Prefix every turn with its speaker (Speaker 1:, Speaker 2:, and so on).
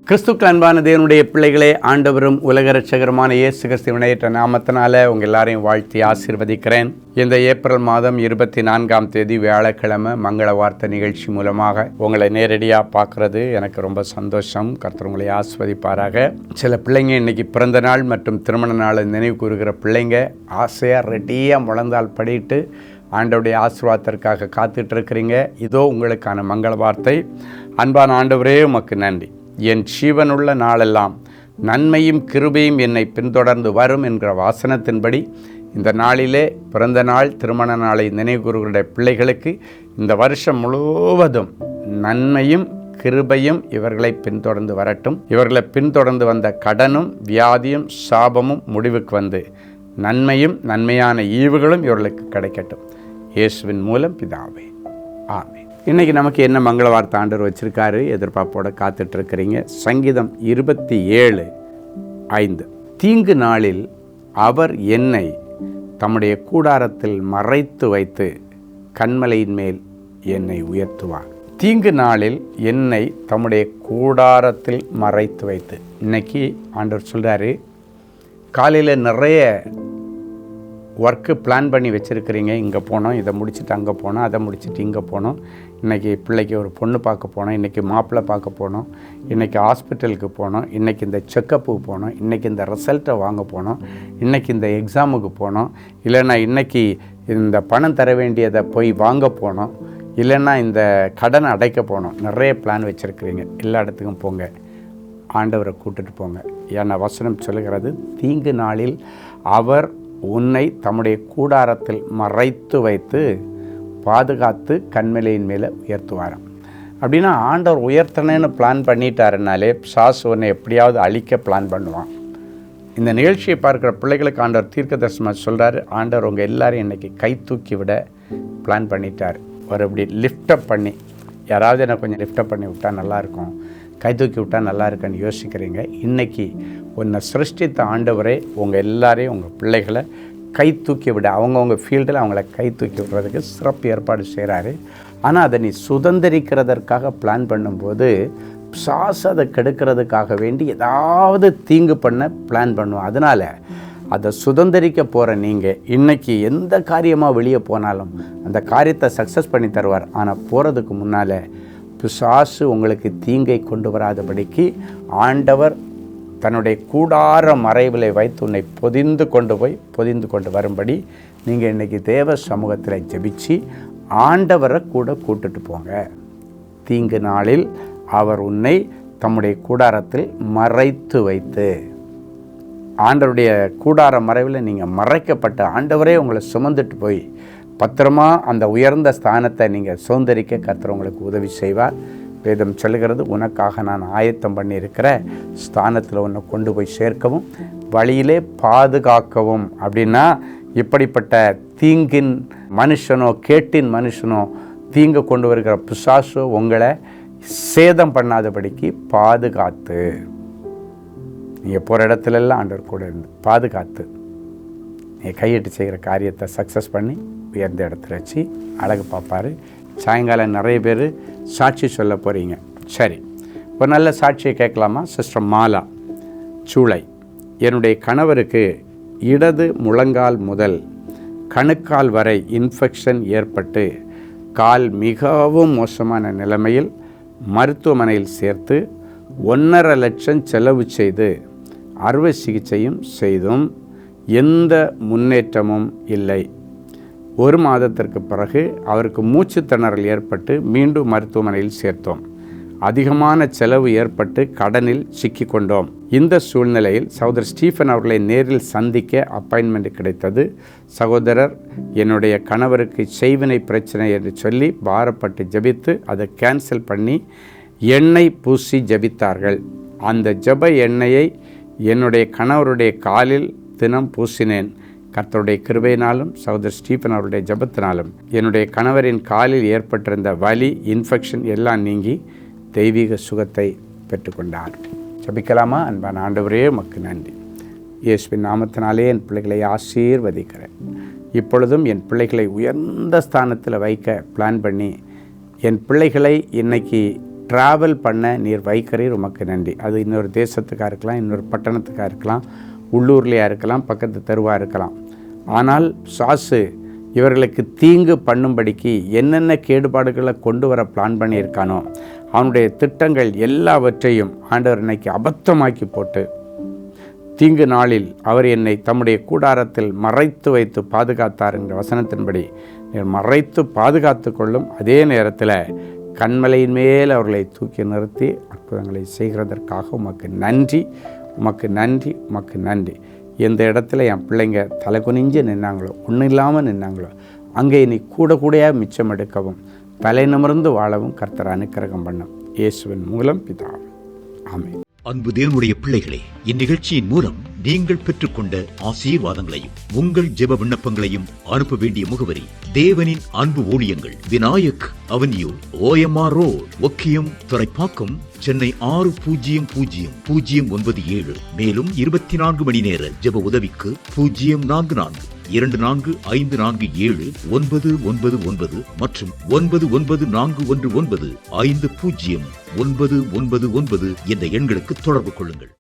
Speaker 1: கிறிஸ்துக்கள் அன்பான தேவனுடைய பிள்ளைகளே, ஆண்டவரும் உலக இரட்சகருமான இயேசு கிறிஸ்துவின் விலையேற்ற நாமத்தினால உங்கள் எல்லாரையும் வாழ்த்தி ஆசீர்வதிக்கிறேன். இந்த ஏப்ரல் மாதம் 24 வியாழக்கிழமை மங்கள வார்த்தை நிகழ்ச்சி மூலமாக உங்களை நேரடியாக பார்க்குறது எனக்கு ரொம்ப சந்தோஷம். கர்த்தர் உங்களை ஆசீர்வதிப்பாராக. சில பிள்ளைங்க இன்னைக்கு பிறந்த நாள் மற்றும் திருமண நாளை நினைவு கூறுகிற பிள்ளைங்க ஆசையாக ரெடியாக முழந்தால் படிட்டு ஆண்டவருடைய ஆசீர்வாதத்திற்காக காத்துட்டு இருக்கிறீங்க. இதோ உங்களுக்கான மங்கள வார்த்தை. அன்பான ஆண்டவரே, உமக்கு நன்றி. என் ஜீவனுள்ள நாளெல்லாம் நன்மையும் கிருபையும் என்னை பின்தொடர்ந்து வரும் என்கிற வாசனத்தின்படி இந்த நாளிலே பிறந்த நாள் திருமண நாளை நினைவுகூறுகிற பிள்ளைகளுக்கு இந்த வருஷம் முழுவதும் நன்மையும் கிருபையும் இவர்களை பின்தொடர்ந்து வரட்டும். இவர்களை பின்தொடர்ந்து வந்த கடனும் வியாதியும் சாபமும் முடிவுக்கு வந்து நன்மையும் நன்மையான ஈவுகளும் இவர்களுக்கு கிடைக்கட்டும். இயேசுவின் மூலம் பிதாவே, ஆமென். இன்றைக்கி நமக்கு என்ன மங்கள வார்த்தை ஆண்டவர் வச்சுருக்காரு, எதிர்பார்ப்போடு காத்துட்ருக்கிறீங்க. சங்கீதம் 27:5. தீங்கு நாளில் அவர் என்னை தம்முடைய கூடாரத்தில் மறைத்து வைத்து கன்மலையின் மேல் என்னை உயர்த்துவார். தீங்கு நாளில் என்னை தம்முடைய கூடாரத்தில் மறைத்து வைத்து. இன்னைக்கு ஆண்டவர் சொல்கிறாரு, காலையில் நிறைய ஒர்க்கு பிளான் பண்ணி வச்சுருக்கிறீங்க. இங்கே போனோம், இதை முடிச்சுட்டு அங்கே போனோம், அதை முடிச்சுட்டு இங்கே போனோம். இன்றைக்கி பிள்ளைக்கு ஒரு பொண்ணு பார்க்க போனோம், இன்றைக்கி மாப்பிள்ளை பார்க்க போனோம், இன்றைக்கி ஹாஸ்பிட்டலுக்கு போனோம், இன்றைக்கி இந்த செக்கப்புக்கு போனோம், இன்றைக்கி இந்த ரிசல்ட்டை வாங்க போனோம், இன்றைக்கி இந்த எக்ஸாமுக்கு போனோம், இல்லைன்னா இன்றைக்கி இந்த பணம் தர வேண்டியதை போய் வாங்க போனோம், இல்லைன்னா இந்த கடனை அடைக்க போனோம். நிறைய பிளான் வச்சுருக்கிறீங்க. எல்லா இடத்துக்கும் போங்க, ஆண்டவரை கூட்டிட்டு போங்க. ஏன்னா வசனம் சொல்லுகிறது, தீங்கு நாளில் அவர் உன்னை தம்முடைய கூடாரத்தில் மறைத்து வைத்து பாதுகாத்து கன்மலையின் மேலே உயர்த்துவாராம். அப்படின்னா ஆண்டவர் உயர்த்தணுன்னு பிளான் பண்ணிட்டாருனாலே பிசாசு உன்னை எப்படியாவது அழிக்க பிளான் பண்ணுவான். இந்த நிகழ்ச்சியை பார்க்குற பிள்ளைகளுக்கு ஆண்டவர் தீர்க்க தரிசனமாக சொல்கிறாரு, ஆண்டவர் உங்கள் எல்லாரையும் இன்றைக்கி கை தூக்கி விட பிளான் பண்ணிட்டார். ஒரு இப்படி லிஃப்டப் பண்ணி, யாராவது எனக்கு கொஞ்சம் லிஃப்டப் பண்ணி விட்டால் நல்லாயிருக்கும், கை தூக்கி விட்டால் நல்லா இருக்குன்னு யோசிக்கிறீங்க. இன்றைக்கி உன்னை சிருஷ்டித்த ஆண்டவரே உங்கள் எல்லாரையும் உங்கள் பிள்ளைகளை கை தூக்கி விட, அவங்கவுங்க ஃபீல்டில் அவங்கள கை தூக்கி விடுறதுக்கு சிறப்பு ஏற்பாடு செய்கிறாரு. ஆனால் அதை நீ சுதந்திரிக்கிறதற்காக பிளான் பண்ணும்போது பிசாசு அதை கெடுக்கிறதுக்காக வேண்டி ஏதாவது தீங்கு பண்ண பிளான் பண்ணுவோம். அதனால் அதை சுதந்திரிக்க போகிற நீங்கள் இன்றைக்கி எந்த காரியமாக வெளியே போனாலும் அந்த காரியத்தை சக்ஸஸ் பண்ணி தருவார். ஆனால் போகிறதுக்கு முன்னால் பிசாசு உங்களுக்கு தீங்கை கொண்டு வராதபடிக்கு ஆண்டவர் தன்னுடைய கூடார மறைவில் வைத்து உன்னை பொதிந்து கொண்டு வரும்படி நீங்கள் இன்றைக்கி தேவ சமூகத்தில் ஜெபிச்சு ஆண்டவரை கூட கூட்டுட்டு போங்க. தீங்கு நாளில் அவர் உன்னை தம்முடைய கூடாரத்தில் மறைத்து வைத்து, ஆண்டவருடைய கூடார மறைவில் நீங்கள் மறைக்கப்பட்ட ஆண்டவரே உங்களை சுமந்துட்டு போய் பத்திரமா அந்த உயர்ந்த ஸ்தானத்தை நீங்கள் சுதந்திரிக்க கர்த்தர் உங்களுக்கு உதவி செய்வார். வேதம் சொல்லுகிறது, உனக்காக நான் ஆயத்தம் பண்ணியிருக்கிற ஸ்தானத்தில் உன்னை கொண்டு போய் சேர்க்கவும் வழியிலே பாதுகாக்கவும். அப்படின்னா இப்படிப்பட்ட தீங்கின் மனுஷனோ கேட்டின் மனுஷனோ தீங்கு கொண்டு வருகிற பிசாசோ உங்களை சேதம் பண்ணாதபடிக்கு பாதுகாத்து, நீங்கள் போகிற இடத்துலலாம் ஆண்டவர் கூட இருந்து பாதுகாத்து நீங்கள் கையிட்டு செய்கிற காரியத்தை சக்ஸஸ் பண்ணி உயர்ந்த இடத்துல வச்சு அழகு பார்ப்பார். சாயங்காலம் நிறைய பேர் சாட்சி சொல்ல போகிறீங்க. சரி, ஒரு நல்ல சாட்சியை கேட்கலாமா? சிஸ்டர் மாலா, சூளை, என்னுடைய கணவருக்கு இடது முழங்கால் முதல் கணுக்கால் வரை இன்ஃபெக்ஷன் ஏற்பட்டு கால் மிகவும் மோசமான நிலைமையில் மருத்துவமனையில் சேர்த்து 1.5 லட்சம் செலவு செய்து அறுவை சிகிச்சையும் செய்தும் எந்த முன்னேற்றமும் இல்லை. 1 மாதத்திற்கு பிறகு அவருக்கு மூச்சு திணறல் ஏற்பட்டு மீண்டும் மருத்துவமனையில் சேர்த்தோம். அதிகமான செலவு ஏற்பட்டு கடனில் சிக்கிக்கொண்டோம். இந்த சூழ்நிலையில் சகோதரர் ஸ்டீஃபன் அவர்களை நேரில் சந்திக்க அப்பாயின்மெண்ட் கிடைத்தது. சகோதரர் என்னுடைய கணவருக்கு செய்வினை பிரச்சனை என்று சொல்லி பாரப்பட்டு ஜெபித்து அதை கேன்சல் பண்ணி எண்ணெய் பூசி ஜெபித்தார்கள். அந்த ஜெப எண்ணெயை என்னுடைய கணவருடைய காலில் தினம் பூசினேன். கர்த்தருடைய கிருபையினாலும் சகோதரர் ஸ்டீஃபன் அவருடைய ஜெபத்தினாலும் என்னுடைய கணவரின் காலில் ஏற்பட்டிருந்த வலி, இன்ஃபெக்ஷன் எல்லாம் நீங்கி தெய்வீக சுகத்தை பெற்றுக்கொண்டார். ஜெபிக்கலாமா? அன்பான ஆண்டவரே, உமக்கு நன்றி. இயேசுவின் நாமத்தினாலே என் பிள்ளைகளை ஆசீர்வதிக்கிறேன். இப்பொழுதும் என் பிள்ளைகளை உயர்ந்த ஸ்தானத்தில் வைக்க பிளான் பண்ணி என் பிள்ளைகளை இன்னைக்கு ட்ராவல் பண்ண நீர் வைக்கிறீர், உமக்கு நன்றி. அது இன்னொரு தேசத்துக்காக இருக்கலாம், இன்னொரு பட்டணத்துக்காக இருக்கலாம், உள்ளூர்லையாக இருக்கலாம், பக்கத்து தெருவாக இருக்கலாம். ஆனால் சாசு இவர்களுக்கு தீங்கு பண்ணும்படிக்கு என்னென்ன கேடுபாடுகளை கொண்டு வர பிளான் பண்ணியிருக்கானோ அவனுடைய திட்டங்கள் எல்லாவற்றையும் ஆண்டவர் இன்னைக்கு அபத்தமாக்கி போட்டு, தீங்கு நாளில் அவர் என்னை தம்முடைய கூடாரத்தில் மறைத்து வைத்து பாதுகாத்தார் என்ற வசனத்தின்படி மறைத்து பாதுகாத்து கொள்ளும். அதே நேரத்தில் கண்மலையின் மேல் அவர்களை தூக்கி நிறுத்தி அற்புதங்களை செய்கிறதற்காக உமக்கு நன்றி, உமக்கு நன்றி, உமக்கு நன்றி. எந்த இடத்துல என் பிள்ளைங்க தலை குனிஞ்சு நின்னாங்களோ, ஒன்றும் இல்லாமல் நின்னாங்களோ, அங்கே நீ கூட கூடையாக மிச்சம் எடுக்கவும் தலை நிமிர்ந்து வாழவும் கர்த்தர் அனுக்கிரகம் பண்ணும். இயேசுவின் மூலம் பிதாவே, ஆமென்.
Speaker 2: அன்பு தேவனுடைய பிள்ளைகளே, இந்நிகழ்ச்சியின் மூலம் நீங்கள் பெற்றுக்கொண்ட ஆசீர்வாதங்களையும் உங்கள் ஜெப விண்ணப்பங்களையும் அனுப்ப வேண்டிய முகவரி: தேவனின் அன்பு ஊழியங்கள், Vinayak avenue, OMR road, Okkiyam, Thoraipakkam, Chennai 600097. மேலும் 24 மணி நேர ஜெப உதவிக்கு 044-24547-999 மற்றும் 9941150999 என்ற எண்களுக்கு தொடர்பு கொள்ளுங்கள்.